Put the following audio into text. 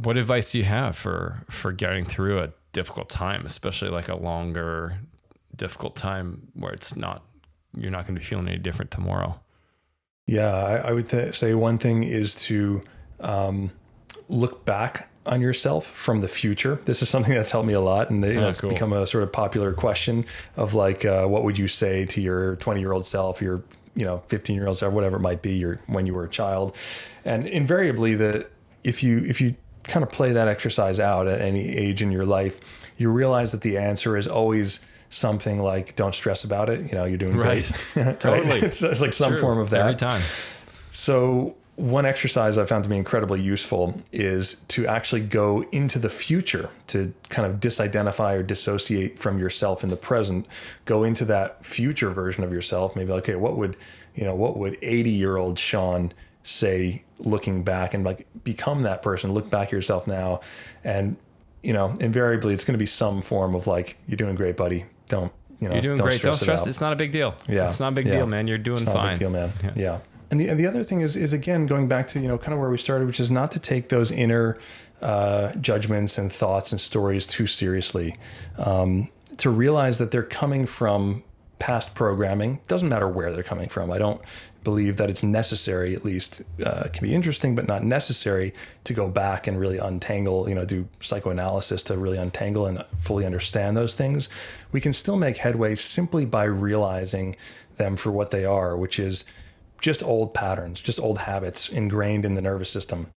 What advice do you have for getting through a difficult time, especially like a longer, difficult time where you're not going to be feeling any different tomorrow? Yeah, I would say one thing is to look back on yourself from the future. This is something that's helped me a lot, and it's Cool. become a sort of popular question of like, what would you say to your 20-year-old self, your 15-year-old self, whatever it might be, when you were a child, and invariably if you kind of play that exercise out at any age in your life, you realize that the answer is always something like, don't stress about it. You're doing great. Right. Totally. It's like some True. form of that Every time. So one exercise I found to be incredibly useful is to actually go into the future, to kind of disidentify or dissociate from yourself in the present, go into that future version of yourself. Maybe like, okay, what would 80-year-old Sean say looking back, and like become that person, look back at yourself now. And, invariably it's going to be some form of like, you're doing great, buddy. You're doing great. Don't stress. It's not a big deal. Yeah. It's not a big deal, man. You're doing it's not fine. a big deal, man. Yeah. And the other thing is again, going back to, kind of where we started, which is not to take those inner judgments and thoughts and stories too seriously. To realize that they're coming from past programming. Doesn't matter where they're coming from. I don't believe that it's necessary, at least it can be interesting, but not necessary to go back and really untangle, do psychoanalysis to really untangle and fully understand those things. We can still make headway simply by realizing them for what they are, which is just old patterns, just old habits ingrained in the nervous system.